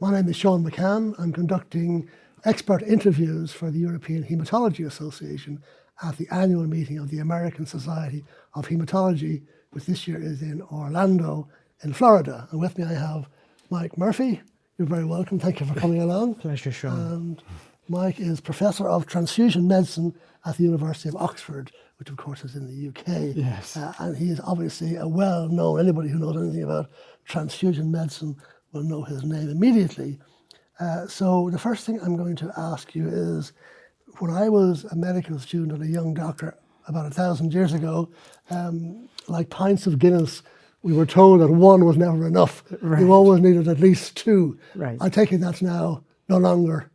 My name is Shaun McCann. I'm conducting expert interviews for the European Haematology Association at the annual meeting of the American Society of Haematology, which this year is in Orlando, in Florida. And with me I have Mike Murphy. You're very welcome. Thank you for coming along. Pleasure, Shaun. And Mike is Professor of Transfusion Medicine at the University of Oxford, which of course is in the UK. Yes. And he is obviously a well-known, anybody who knows anything about transfusion medicine will know his name immediately. So the first thing I'm going to ask you is, when I was a medical student and a young doctor about 1,000 years ago, like pints of Guinness, we were told that one was never enough. Right. You always needed at least two. Right. I take it that's now no longer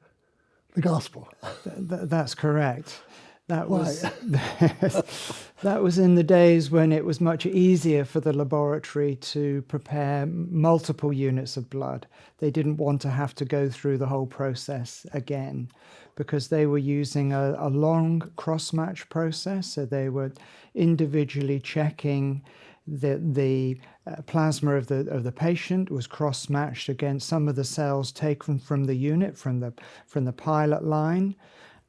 the gospel. That's correct. That Why? was that was in the days when it was much easier for the laboratory to prepare multiple units of blood. They didn't want to have to go through the whole process again, because they were using a long cross-match process. So they were individually checking the plasma of the patient was cross-matched against some of the cells taken from the unit, from the pilot line,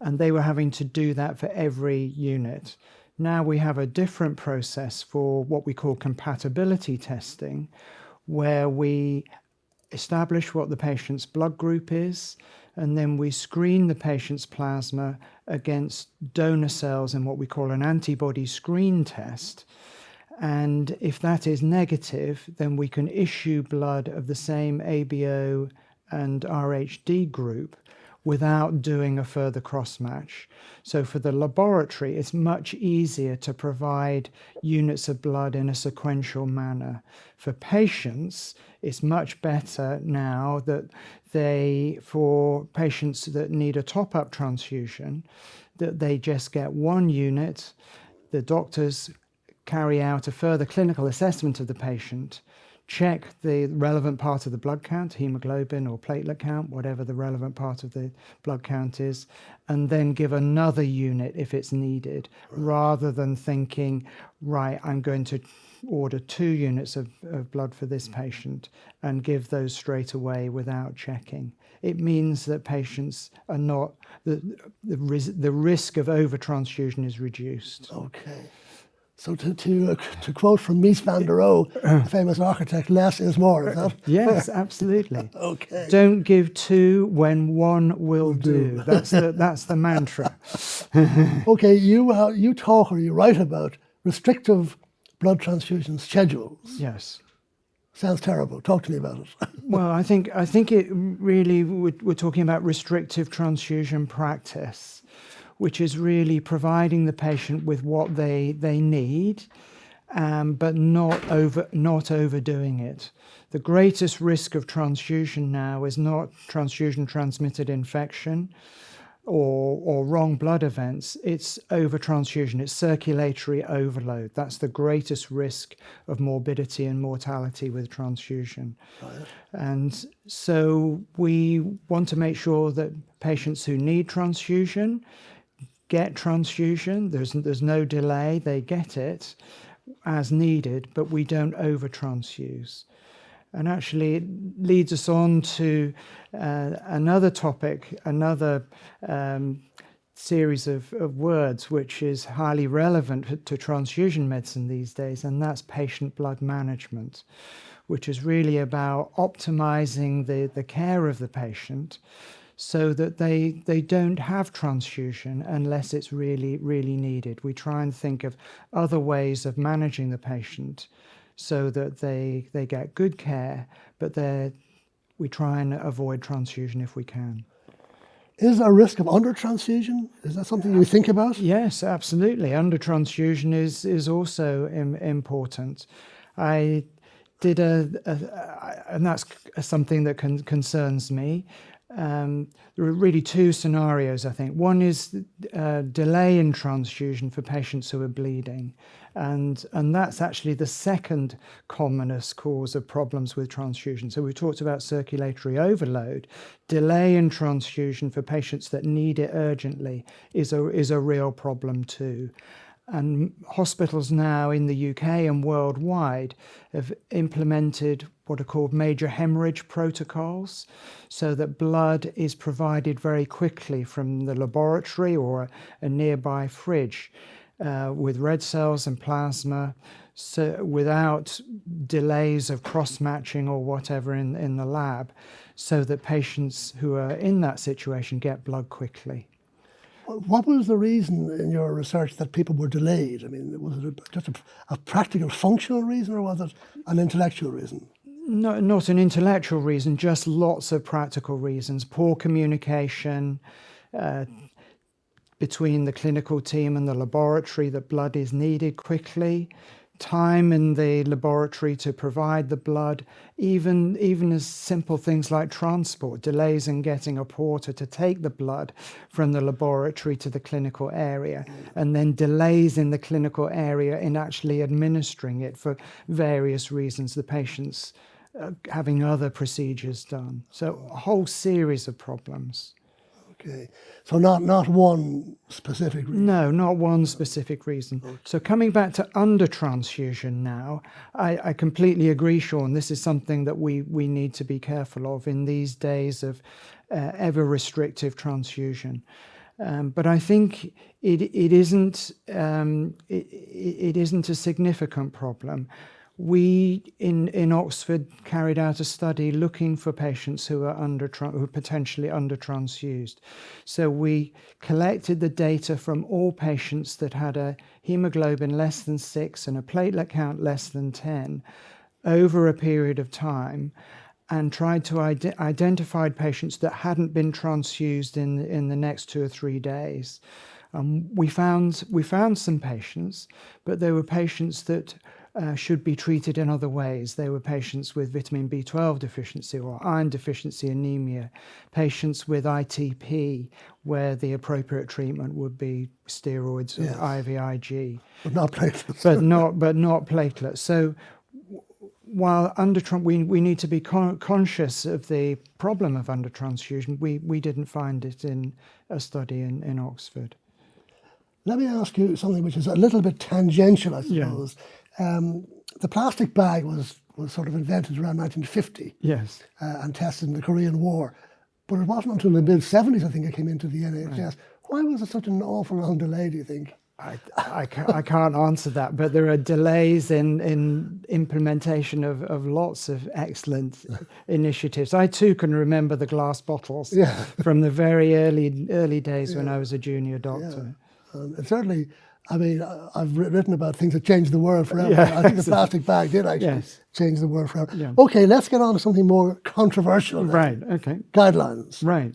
and they were having to do that for every unit. Now we have a different process for what we call compatibility testing, where we establish what the patient's blood group is, and then we screen the patient's plasma against donor cells in what we call an antibody screen test. And if that is negative, then we can issue blood of the same ABO and RHD group without doing a further cross-match. So for the laboratory, it's much easier to provide units of blood in a sequential manner. For patients, it's much better now that for patients that need a top-up transfusion, that they just get one unit. The doctors carry out a further clinical assessment of the patient, check the relevant part of the blood count, hemoglobin or platelet count, whatever the relevant part of the blood count is, and then give another unit if it's needed, rather than thinking, right, I'm going to order 2 units of blood for this patient and give those straight away without checking. It means that patients are not, the risk of over-transfusion is reduced. Okay. So to quote from Mies van der Rohe, a famous architect, less is more, is that? Yes, absolutely. Okay. Don't give 2 when 1 will do. That's the mantra. Okay, you talk or you write about restrictive blood transfusion schedules. Yes. Sounds terrible. Talk to me about it. Well, I think it really, we're talking about restrictive transfusion practice, which is really providing the patient with what they need, but not overdoing it. The greatest risk of transfusion now is not transfusion-transmitted infection or wrong blood events. It's over-transfusion, it's circulatory overload. That's the greatest risk of morbidity and mortality with transfusion. Right. And so we want to make sure that patients who need transfusion get transfusion. There's no delay. They get it as needed, but we don't over-transfuse. And actually, it leads us on to another topic, another series of words, which is highly relevant to transfusion medicine these days, and that's patient blood management, which is really about optimizing the care of the patient, so that they don't have transfusion unless it's really, really needed. We try and think of other ways of managing the patient so that they get good care, but we try and avoid transfusion if we can. Is there a risk of under-transfusion? Is that something you think about? Yes, absolutely. Under-transfusion is also important. I did and that's something that concerns me. There are really 2 scenarios, I think. One is delay in transfusion for patients who are bleeding. And that's actually the second commonest cause of problems with transfusion. So we talked about circulatory overload. Delay in transfusion for patients that need it urgently is a real problem too. And hospitals now in the UK and worldwide have implemented what are called major hemorrhage protocols, so that blood is provided very quickly from the laboratory or a nearby fridge with red cells and plasma, so without delays of cross-matching or whatever in the lab, so that patients who are in that situation get blood quickly. What was the reason in your research that people were delayed? I mean, was it just a practical, functional reason, or was it an intellectual reason? No, not an intellectual reason, just lots of practical reasons. Poor communication between the clinical team and the laboratory, that blood is needed quickly. Time in the laboratory to provide the blood, even as simple things like transport, delays in getting a porter to take the blood from the laboratory to the clinical area, and then delays in the clinical area in actually administering it for various reasons, the patients having other procedures done. So a whole series of problems. Okay, so not one specific reason. No, not one specific reason. Okay. So coming back to under-transfusion now, I completely agree, Shaun. This is something that we need to be careful of in these days of ever-restrictive transfusion. But I think it isn't a significant problem. We in Oxford carried out a study looking for patients who are potentially under-transfused. So we collected the data from all patients that had a hemoglobin less than 6 and a platelet count less than 10 over a period of time, and tried to identify patients that hadn't been transfused in the next 2 or 3 days. We found some patients, but there were patients that should be treated in other ways. They were patients with vitamin B12 deficiency or iron deficiency anemia, patients with ITP, where the appropriate treatment would be steroids or IVIG. But not platelets. but not platelets. So while we need to be conscious of the problem of under-transfusion, we didn't find it in a study in Oxford. Let me ask you something which is a little bit tangential, I suppose. Yeah. The plastic bag was sort of invented around 1950. Yes. And tested in the Korean War. But it wasn't until the mid-70s, I think, it came into the NHS. Right. Why was it such an awful long delay, do you think? I can't answer that, but there are delays in implementation of lots of excellent initiatives. I too can remember the glass bottles from the very early days when I was a junior doctor. Yeah. And certainly, I mean, I've written about things that changed the world forever. Yeah, I think the plastic bag did actually change the world forever. Yeah. Okay, let's get on to something more controversial now. Right, okay. Guidelines. Right.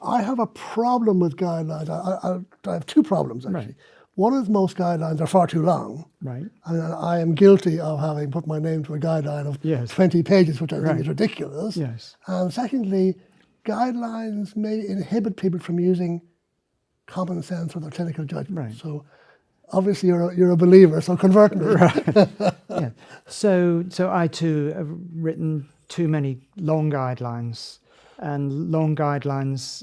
I have a problem with guidelines. I have two problems, actually. Right. One is most guidelines are far too long. Right. And I am guilty of having put my name to a guideline of 20 pages, which I think is ridiculous. Yes. And secondly, guidelines may inhibit people from using common sense or their clinical judgment. Right. So obviously you're a believer, so convert me. Right. Yeah. So I too have written too many long guidelines, and long guidelines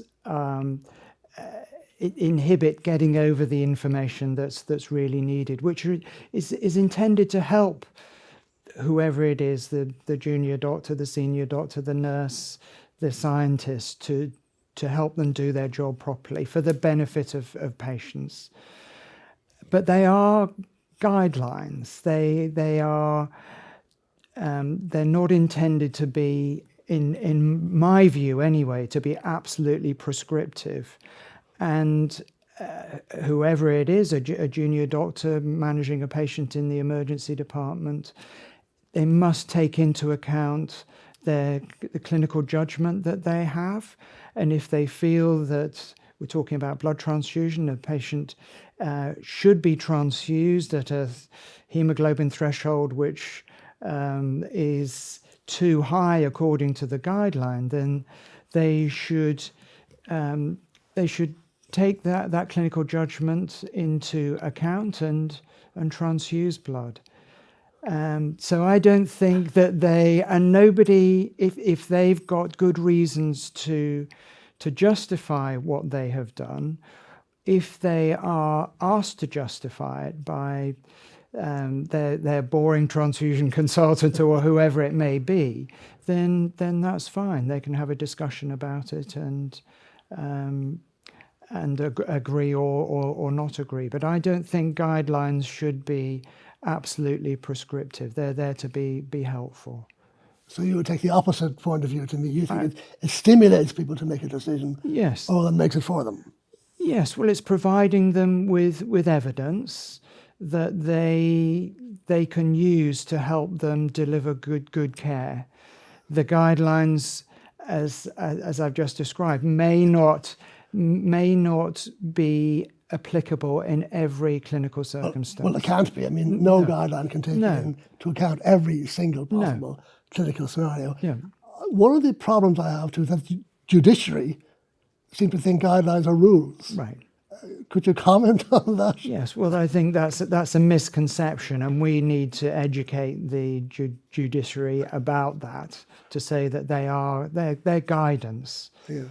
inhibit getting over the information that's really needed, which is intended to help whoever it is, the junior doctor, the senior doctor, the nurse, the scientist, to help them do their job properly for the benefit of patients. But they are guidelines. They are they're not intended to be, in my view anyway, to be absolutely prescriptive. And whoever it is, a junior doctor managing a patient in the emergency department, they must take into account the clinical judgment that they have. And if they feel that, we're talking about blood transfusion, a patient should be transfused at a hemoglobin threshold which is too high according to the guideline, then they should take that clinical judgment into account and transfuse blood. So I don't think that nobody, if they've got good reasons to justify what they have done, if they are asked to justify it by their boring transfusion consultant or whoever it may be, then that's fine. They can have a discussion about it and agree or not agree. But I don't think guidelines should be absolutely prescriptive. They're there to be helpful. So you would take the opposite point of view to me. You think it stimulates people to make a decision, yes, or it makes it for them. Yes, well, it's providing them with evidence that they can use to help them deliver good care. The guidelines, as I've just described, may not be applicable in every clinical circumstance. Well, it can't be. I mean, no guideline can take into account every single possible clinical scenario. Yeah. One of the problems I have too is that the judiciary seem to think guidelines are rules. Right. Could you comment on that? Yes, well, I think that's a misconception, and we need to educate the judiciary about that, to say that they're guidance. Yeah.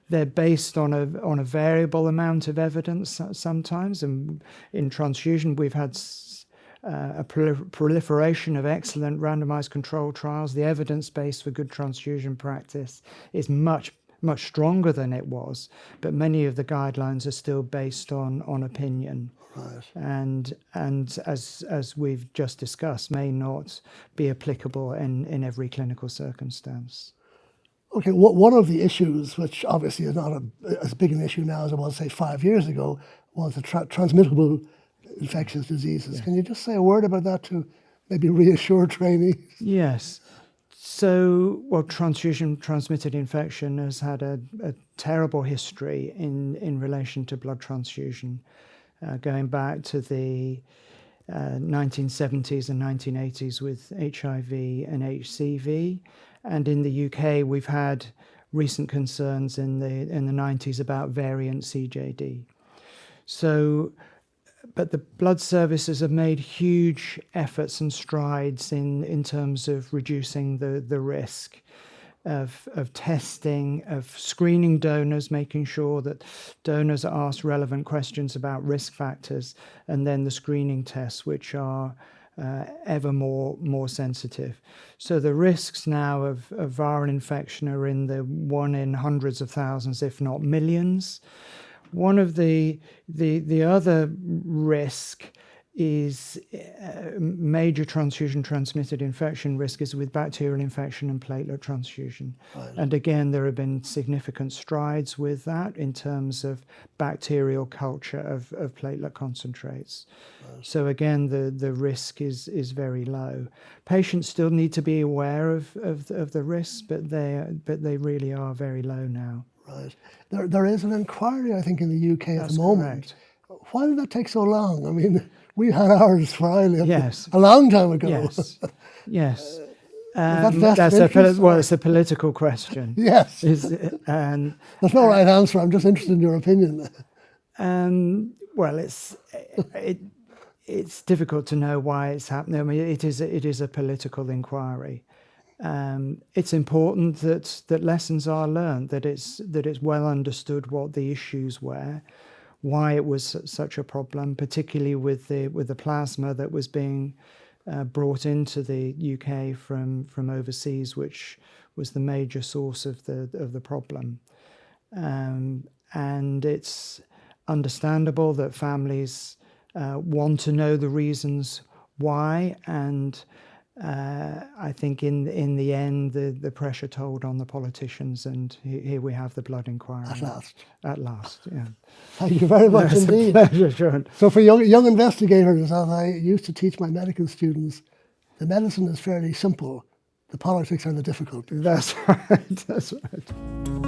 They're based on a variable amount of evidence sometimes, and in transfusion we've had a proliferation of excellent randomized controlled trials. The evidence base for good transfusion practice is much stronger than it was, but many of the guidelines are still based on opinion. Right. And as we've just discussed, may not be applicable in every clinical circumstance. Okay, one of the issues, which obviously is not as big an issue now as it was, say, 5 years ago, was the transmittable infectious diseases. Yes. Can you just say a word about that to maybe reassure trainees? Yes. So, well, transfusion-transmitted infection has had a terrible history in relation to blood transfusion, going back to the 1970s and 1980s with HIV and HCV. And in the UK, we've had recent concerns in the 90s about variant CJD. So, but the blood services have made huge efforts and strides in terms of reducing the risk of testing, of screening donors, making sure that donors are asked relevant questions about risk factors, and then the screening tests, which are ever more sensitive. So the risks now of viral infection are in the 1 in hundreds of thousands, if not millions. One of the other risk is major transfusion-transmitted infection risk is with bacterial infection and platelet transfusion. Right. And again, there have been significant strides with that in terms of bacterial culture of platelet concentrates. Right. So again, the risk is very low. Patients still need to be aware of the risks, but they really are very low now. Right. There is an inquiry, I think, in the UK at the moment. Correct. Why did that take so long? I mean, we had ours for a long time ago. Yes. Yes. It's a political question. Yes. There's no right answer. I'm just interested in your opinion. Well, it's difficult to know why it's happening. I mean, it is a political inquiry. It's important that lessons are learned, that it's well understood what the issues were, why it was such a problem, particularly with the plasma that was being brought into the UK from overseas, which was the major source of the problem. And it's understandable that families want to know the reasons why, and I think in the end the pressure told on the politicians, and here we have the blood inquiry. At last, yeah. Thank you very much indeed. It's a pleasure, Shaun. So for young investigators, as I used to teach my medical students, the medicine is fairly simple. The politics are the difficult. That's right. That's right.